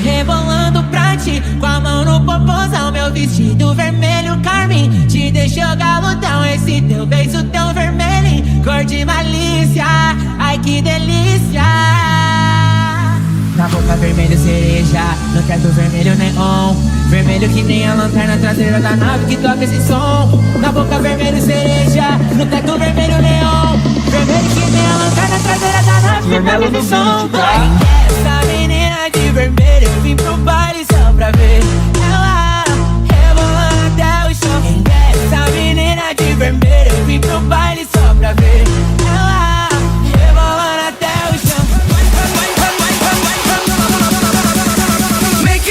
rebolando pra ti, com a mão no popozão, meu vestido vermelho carmim te deixou galudão, esse teu beijo tão vermelhinho, cor de malícia, ai que delícia. Na boca vermelho cereja, no teto vermelho neon, vermelho que nem a lanterna traseira da nave que toca esse som. Na boca vermelho cereja, no teto vermelho neon, vermelho que nem a lanterna traseira da nave que toca esse som. Essa menina de vermelho, eu vim pro baile só pra ver ela rebolando até o chão. Essa menina de vermelho, eu vim pro baile só pra ver ela rebolando até o chão. Make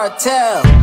cartel.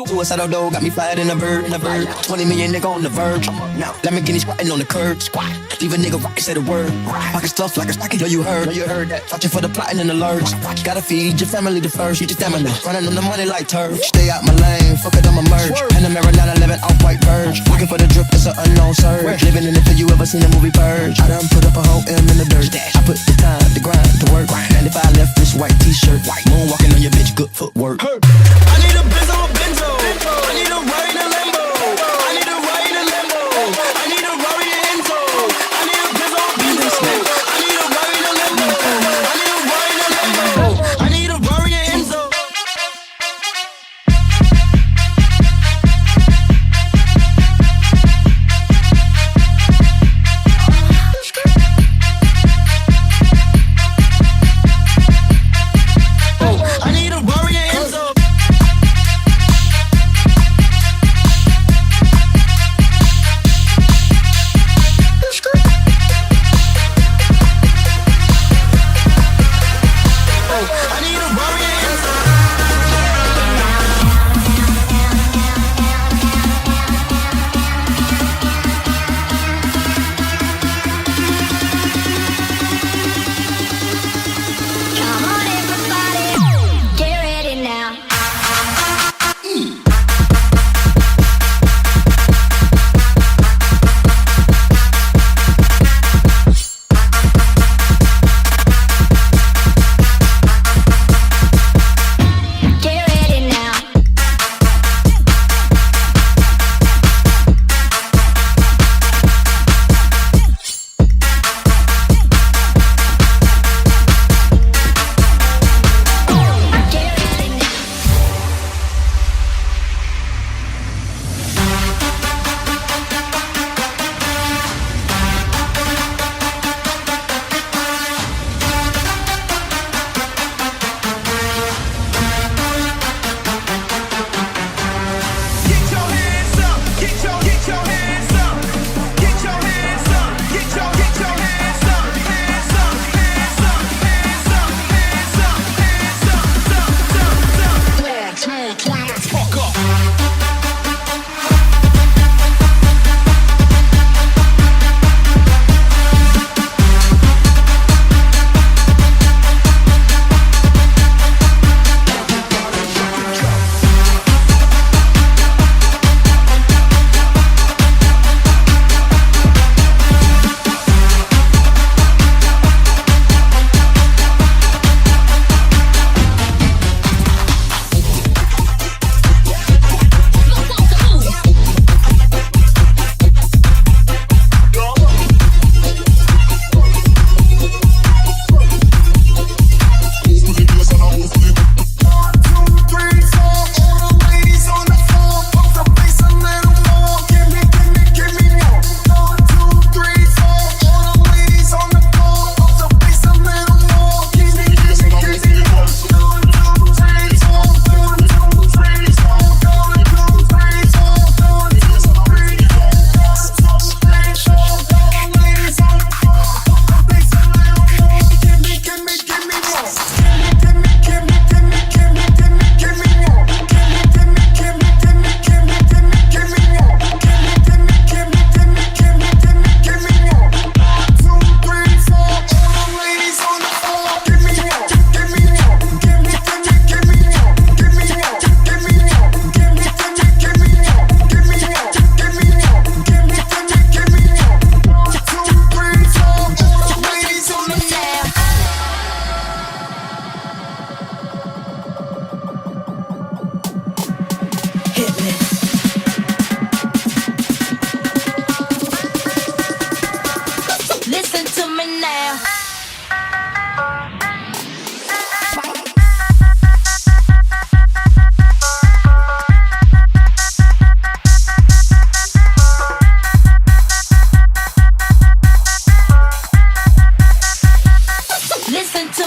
Suicidal dog got me fired in a bird, 20 million nigga on the verge. Now, let me get me squatting on the curb. Squat. Leave a nigga rock, say the word. Pocket stuff like a stocking, yo, you heard that. Watching for the plotting and the lurch. Gotta feed your family the first. Get your stamina. Running on the money like turf. Stay out my lane, fuck it, I'ma merge. Panamera 911 off-white verge. Looking for the drip, it's an unknown surge. Living in it till you ever seen the movie Purge. I done put up a whole M in the dirt. I put the time, the grind, the work. 95 left this white t-shirt. Moonwalking on your bitch, good footwork. I need a benzo. I need a ride in a Lambo. I need a ride in a Lambo. I need a ride in a Enzo. I need a benzo. I need a ride in a Lambo. I need a ride in a Lambo. I need a ride in a Enzo. I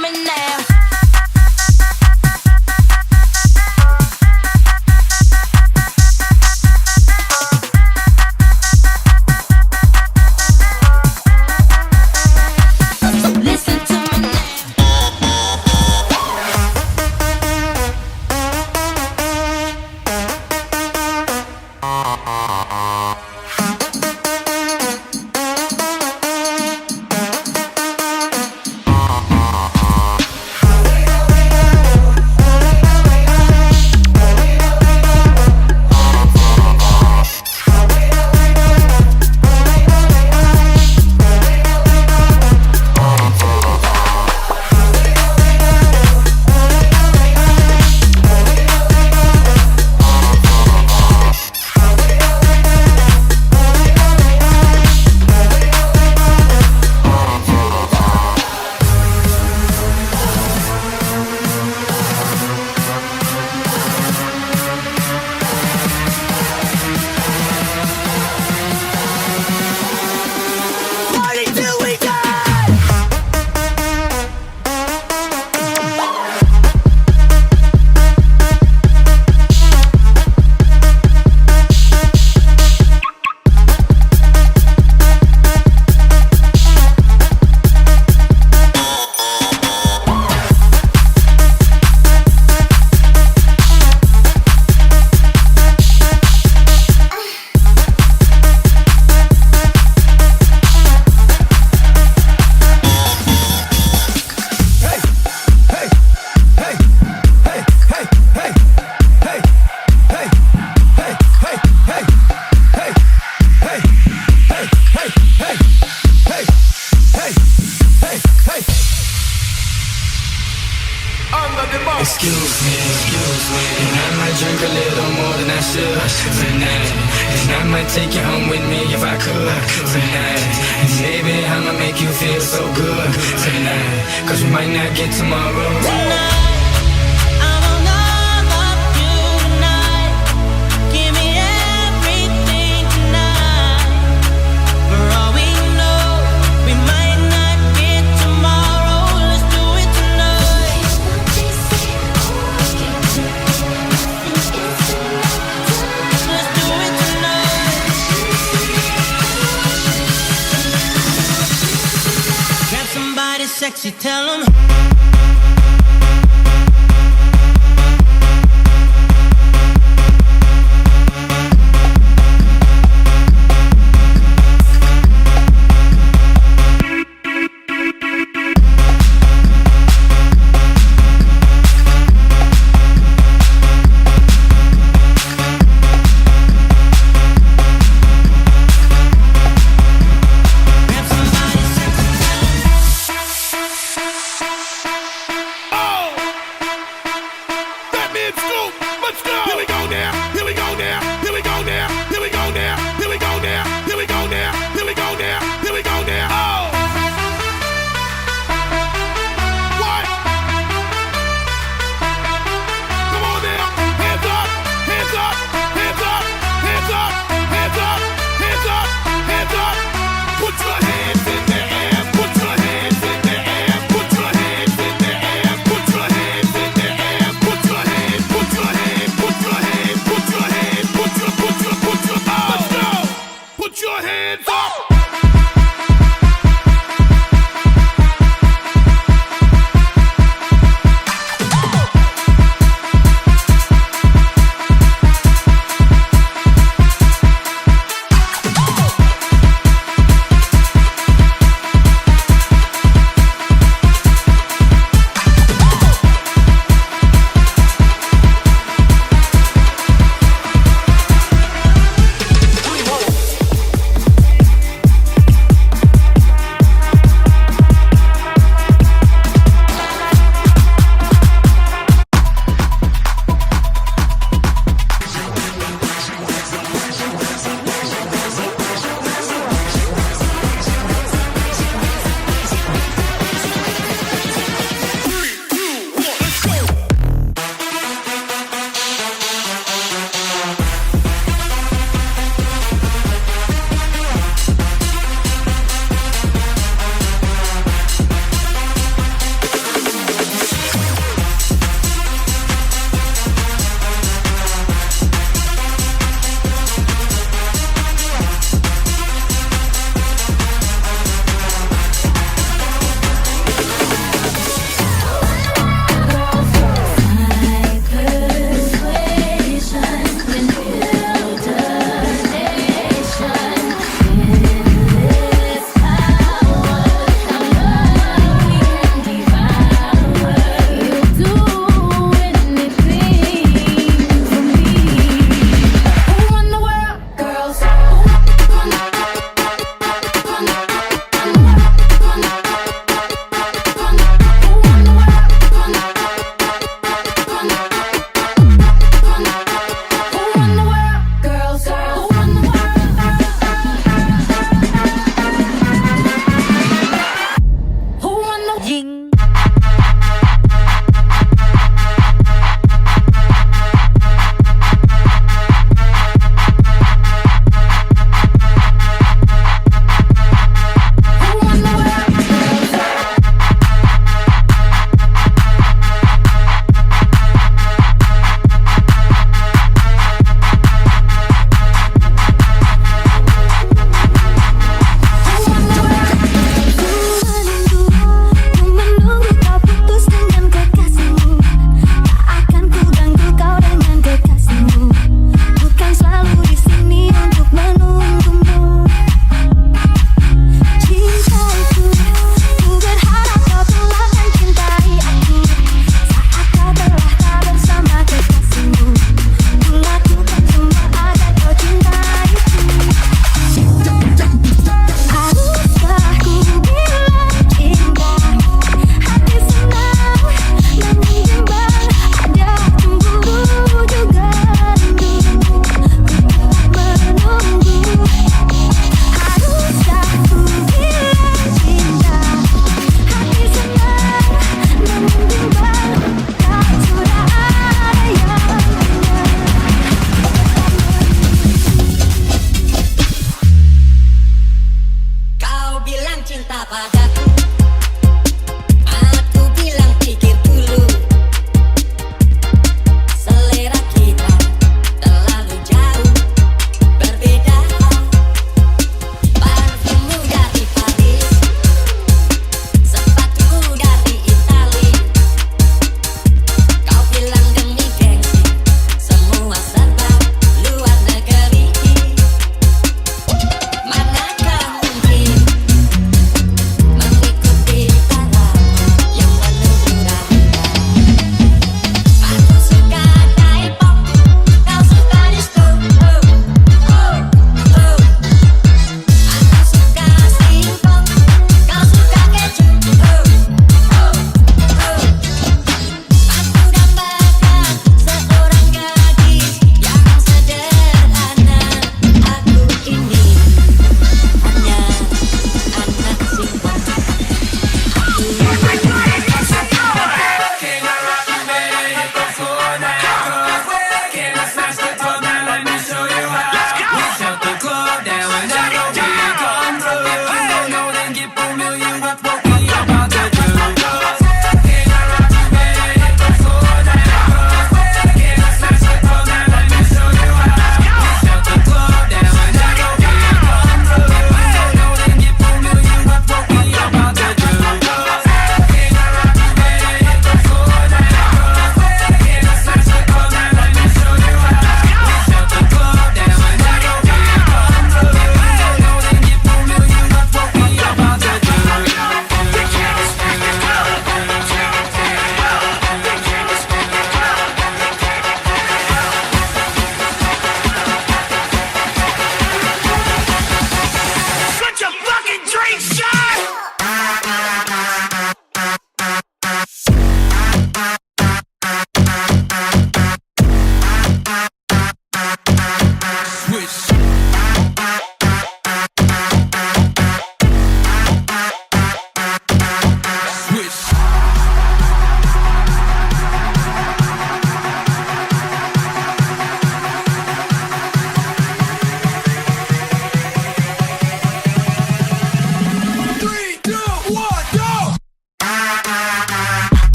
me now. Listen to me now. Excuse me, and I might drink a little more than I should tonight. And I might take you home with me if I could tonight. And maybe I'ma make you feel so good tonight. Cause we might not get tomorrow. Sexy, tell 'em.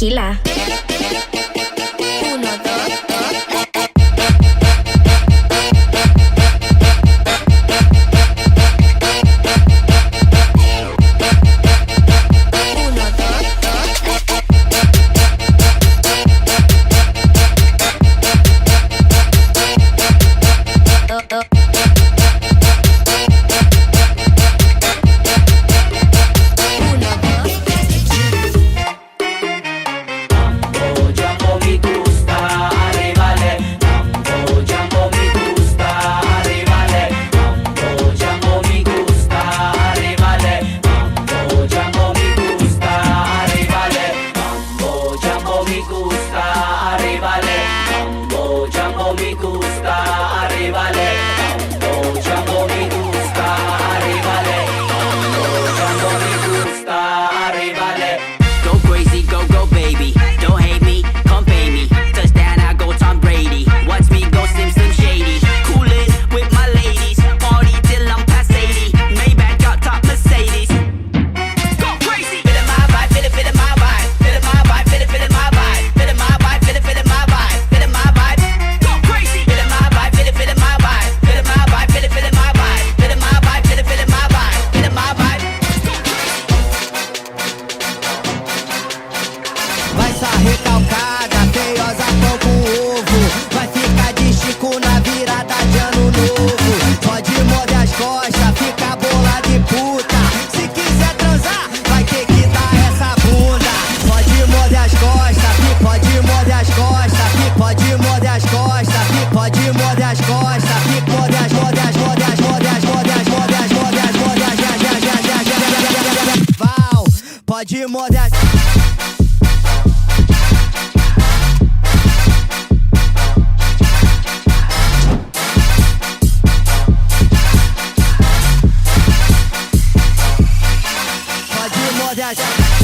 tequila. Uno, dos, dos. Uno, dos, dos. Do, do. Pode morder. Pode morder.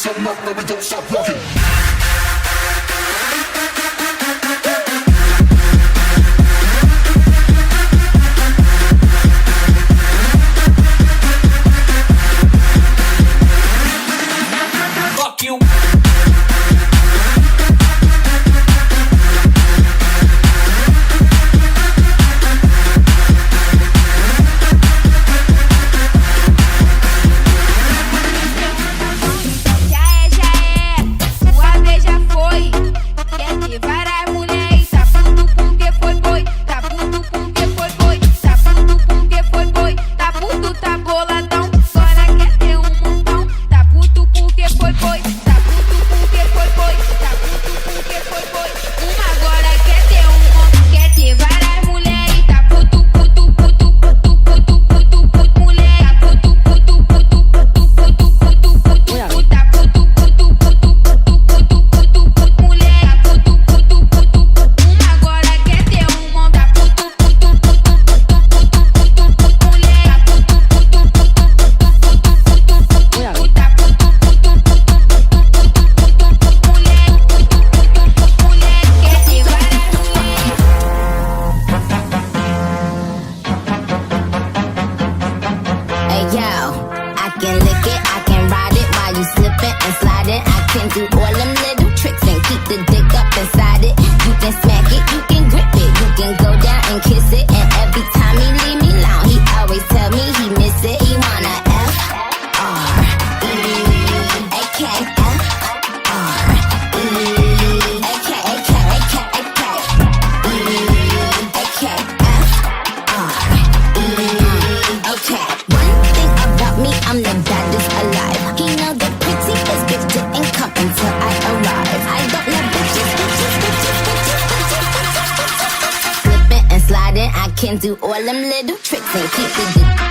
so much that we don't stop walking. Yo, I can lick it, I can ride it while you slipping and sliding. I can do all them little tricks and keep the dick up inside it. You can smack it, you can grip it, you can go down and kiss it. And every time he leave me alone, he always tell me he miss it. He wanna F R E A K F R E A K A K A K A K E A K F R E. Okay, one thing about me, I'm the baddest alive. He know the prettiest bitch didn't come until I arrive. I don't love bitches, bitches, bitches, bitches, bitches, bitches. Slipping and sliding, I can do all them little tricks and keep it.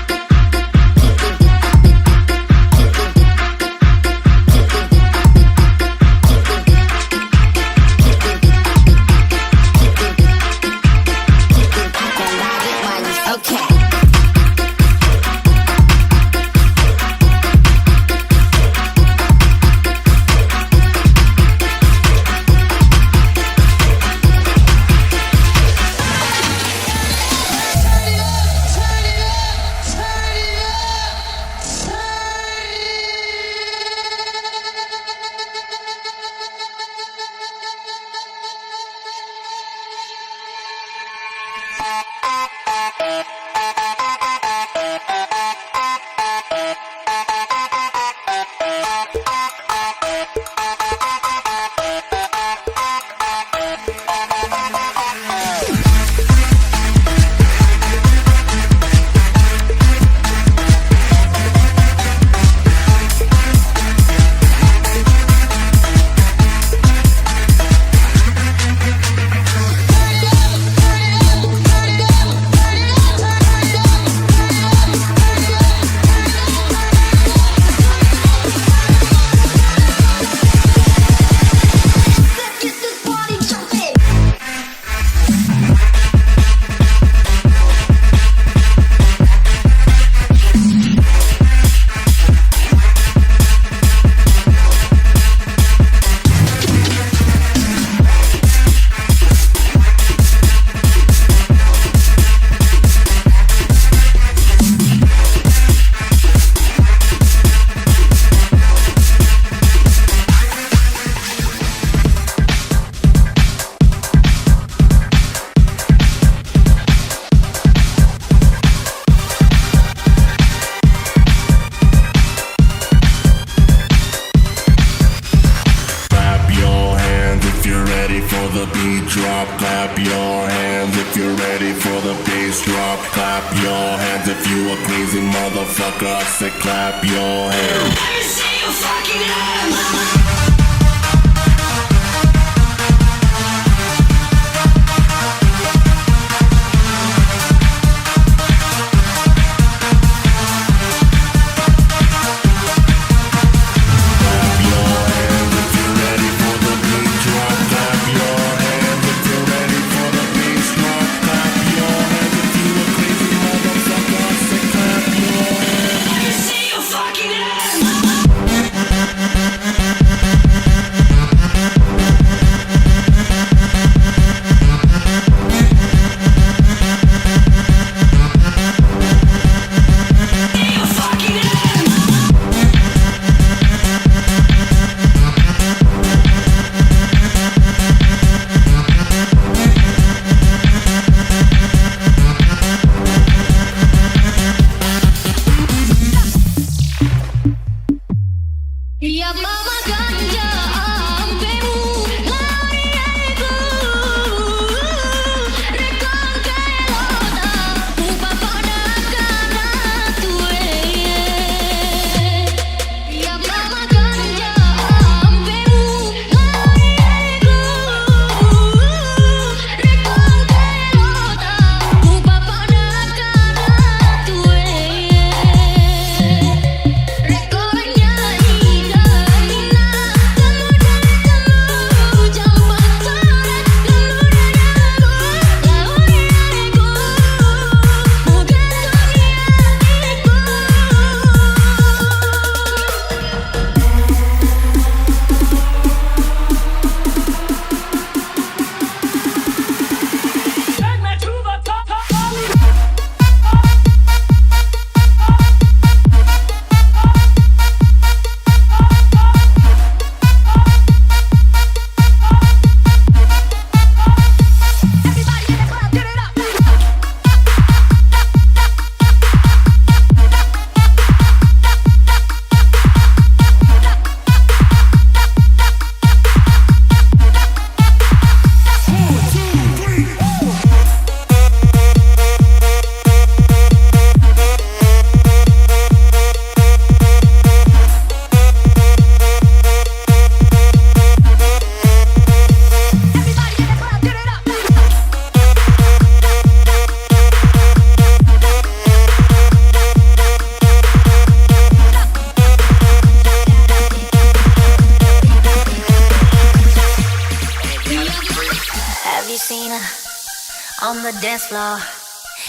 the dance floor.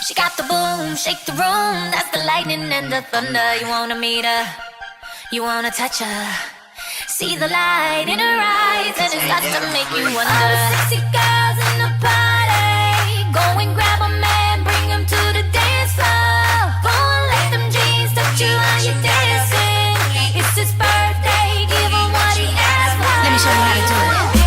She got the boom, shake the room. That's the lightning and the thunder. You wanna meet her, you wanna touch her. See the light in her eyes, and it's got to make you wonder. All the sexy girls in the party, go and grab a man, bring him to the dance floor. Go and let them jeans touch you while you're dancing. It's his birthday, give him what he asked for. Let me show you how to do it.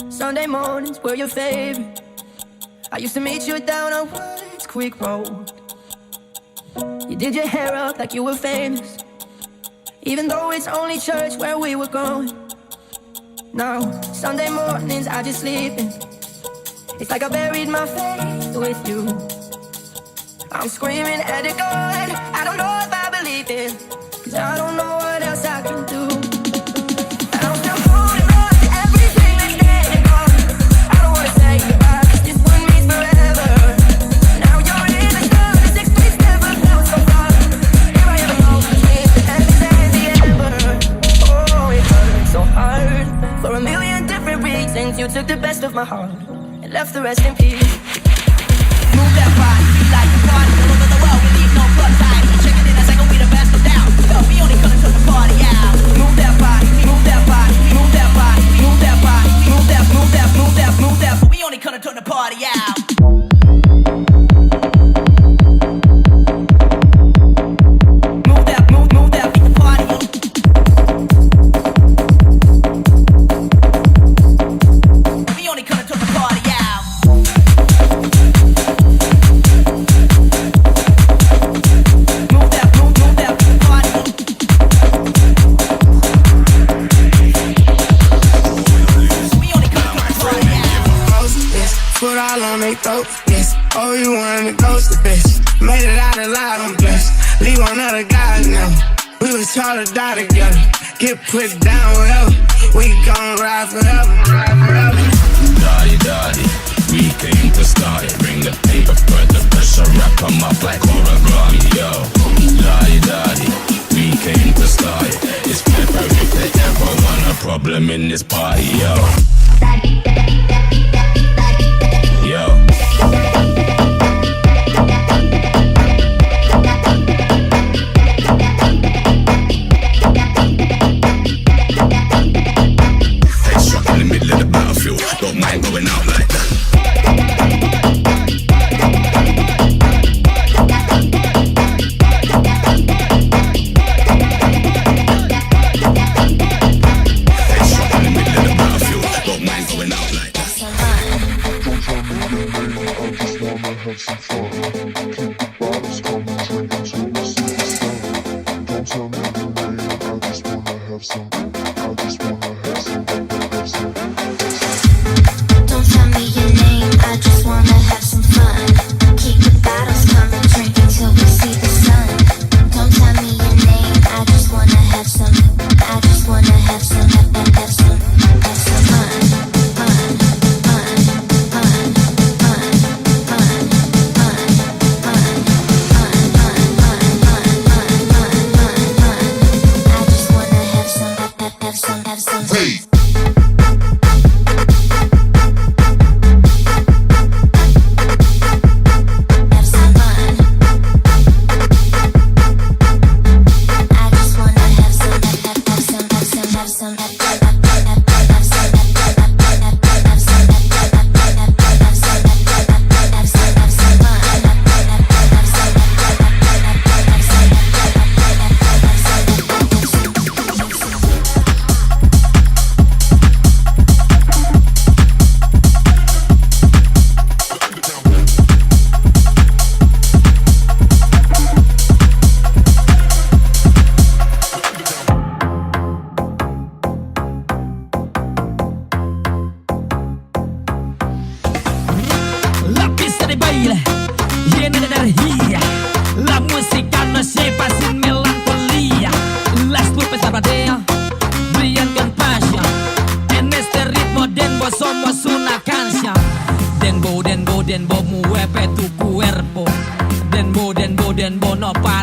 Sunday mornings were your favorite. I used to meet you down on Woods Creek Road. You did your hair up like you were famous, even though it's only church where we were going. Now, Sunday mornings I just sleeping. It's like I buried my faith with you. I'm screaming at the God, I don't know if I believe it, 'cause I don't know what else I can do. I'm still holding on to everything that's dead and gone. I don't wanna say goodbye, 'cause this one means forever. Now you're in the stars, the 6 weeks never felt so far. Here I am alone, between the heavens and the ever. Oh, it hurt so hard. For a million different reasons, you took the best of my heart and left the rest in peace. Move that body, we like to party all over the world. We leave no blood time. Check it in a second, we the best of down. Yo, we only gonna turn the party out. Move that body, move that body, move that body, move that body, move that, move that, move that, move that. We only gonna turn the party out. Move that, move that, beat the party. We only gonna turn the party out. Put all on they throat, yes. Oh, you wanna ghost the bitch. Made it out alive, I'm blessed. Leave one other guy now. We was taught to die together. Get put down wherever. We gon' ride forever. Daddy, daddy, we came to start it. Bring the paper, put the pressure, wrap 'em up like origami, yo. Daddy, daddy, we came to start it. It's pepper if they ever want a problem in this party, yo. Yo. Headshot in the middle of the battlefield. Don't mind going out like that. Headshot in the middle of the battlefield. Don't mind going out like that. denbo mueve tu cuerpo. Denbo, denbo, denbo, no para.